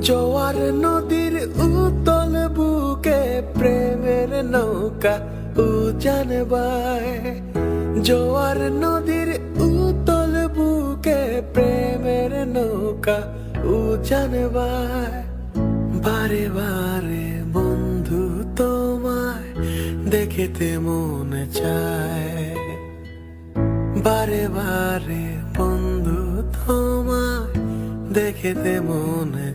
জোয়ার নদীর উতল বুকে প্রেমের নৌকা উজান বায়। জোয়ার নদীর উতল বুকে প্রেমের নৌকা উজান বায়। বারে বারে বন্ধু তোমায় দেখিতে মনে চায়। বারে বারে বন্ধু তোমায় দেখিতে মনে